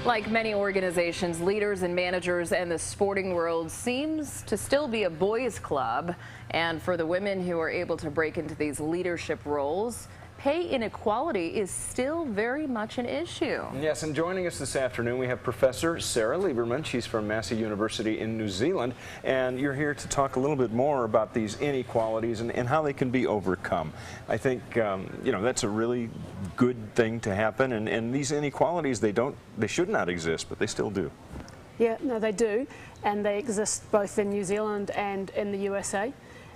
Like many organizations, leaders and managers and the sporting world seems to still be a boys' club. And for the women who are able to break into these leadership roles, pay inequality is still very much an issue. Yes, and joining us this afternoon, we have Professor Sarah Lieberman. She's from Massey University in New Zealand, and you're here to talk a little bit more about these inequalities and how they can be overcome. I think, that's a really good thing to happen, and these inequalities, they should not exist, but they still do. Yeah, no, they do, and they exist both in New Zealand and in the USA.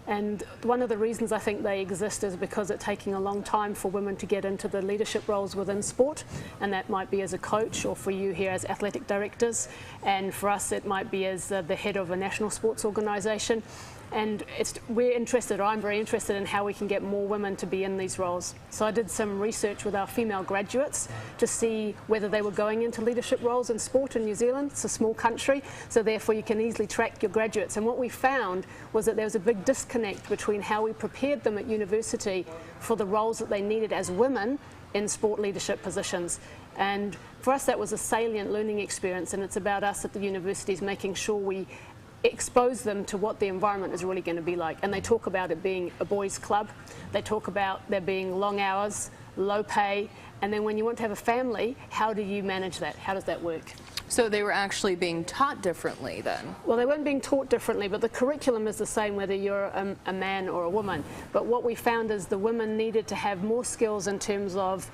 And one of the reasons I think they exist is because it's taking a long time for women to get into the leadership roles within sport, and that might be as a coach, or for you here as athletic directors, and for us it might be as the head of a national sports organisation. And I'm very interested in how we can get more women to be in these roles. So I did some research with our female graduates to see whether they were going into leadership roles in sport in New Zealand. It's a small country, so therefore you can easily track your graduates. And what we found was that there was a big disconnect between how we prepared them at university for the roles that they needed as women in sport leadership positions. And for us that was a salient learning experience, and it's about us at the universities making sure we expose them to what the environment is really going to be like. And they talk about it being a boys' club. They talk about there being long hours, low pay, and then when you want to have a family, how do you manage that? How does that work? So they were actually being taught differently then? Well, they weren't being taught differently, but the curriculum is the same whether you're a man or a woman. But what we found is the women needed to have more skills in terms of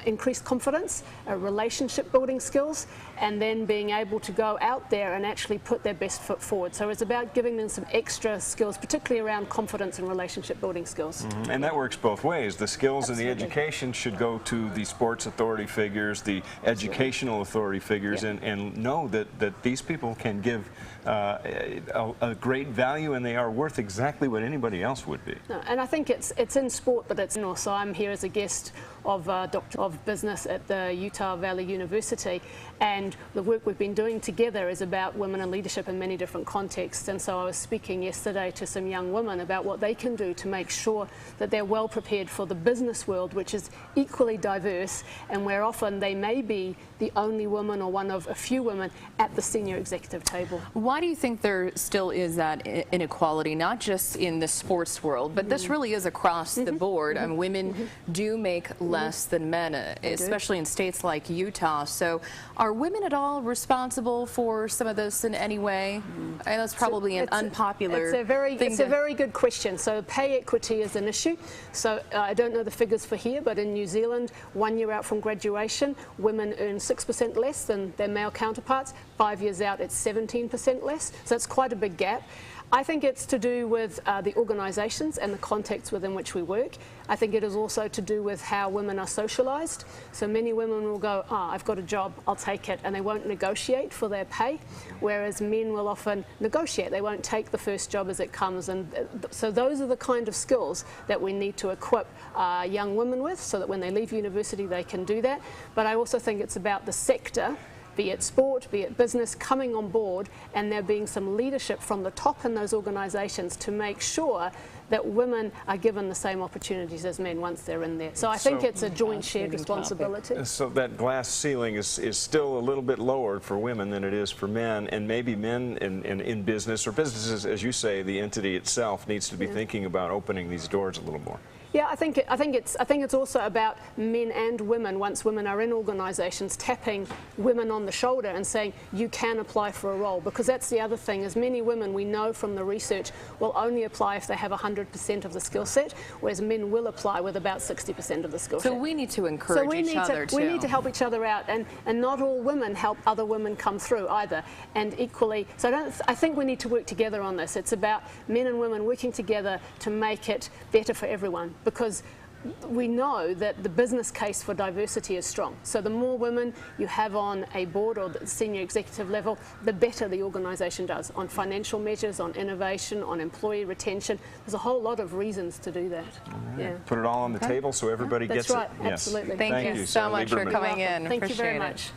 increased confidence, relationship building skills, and then being able to go out there and actually put their best foot forward. So it's about giving them some extra skills, particularly around confidence and relationship building skills. Mm-hmm. And that works both ways. The skills and the education should go to the sports authority figures, the educational authority figures, and know that these people can give a great value, and they are worth exactly what anybody else would be. No, and I think it's in sport, but it's also I'm here as a guest of Doctor of Business at the Utah Valley University, and the work we've been doing together is about women in leadership in many different contexts. And so I was speaking yesterday to some young women about what they can do to make sure that they're well prepared for the business world, which is equally diverse, and where often they may be the only woman or one of a few women at the senior executive table. Why do you think there still is that inequality, not just in the sports world, but this really is across the board? I mean, women do make less than men, especially in states like Utah. So are women at all responsible for some of this in any way? I know it's probably an unpopular thing. It's a very good question. So pay equity is an issue. So I don't know the figures for here, but in New Zealand, 1 year out from graduation, women earn 6% less than their male counterparts. 5 years out, it's 17% less. So it's quite a big gap. I think it's to do with the organisations and the context within which we work. I think it is also to do with how women are socialised. So many women will go, I've got a job, I'll take it, and they won't negotiate for their pay, whereas men will often negotiate. They won't take the first job as it comes. And so those are the kind of skills that we need to equip young women with, so that when they leave university they can do that. But I also think it's about the sector, be it sport, be it business, coming on board, and there being some leadership from the top in those organisations to make sure that women are given the same opportunities as men once they're in there. So I think it's a joint shared responsibility. So that glass ceiling is still a little bit lower for women than it is for men, and maybe men in business, or businesses, as you say, the entity itself needs to be thinking about opening these doors a little more. Yeah, I think it's also about men and women, once women are in organisations, tapping women on the shoulder and saying, you can apply for a role. Because that's the other thing, is many women, we know from the research, will only apply if they have 100% of the skill set, whereas men will apply with about 60% of the skill set. So we need to encourage each other too. We need to help each other out, and not all women help other women come through either. And equally, so I think we need to work together on this. It's about men and women working together to make it better for everyone, because we know that the business case for diversity is strong. So the more women you have on a board or the senior executive level, the better the organisation does on financial measures, on innovation, on employee retention. There's a whole lot of reasons to do that. Right. Yeah. Put it all on the table so everybody gets it. That's right, yes. absolutely. Thank you so much for coming in. Thank you very much.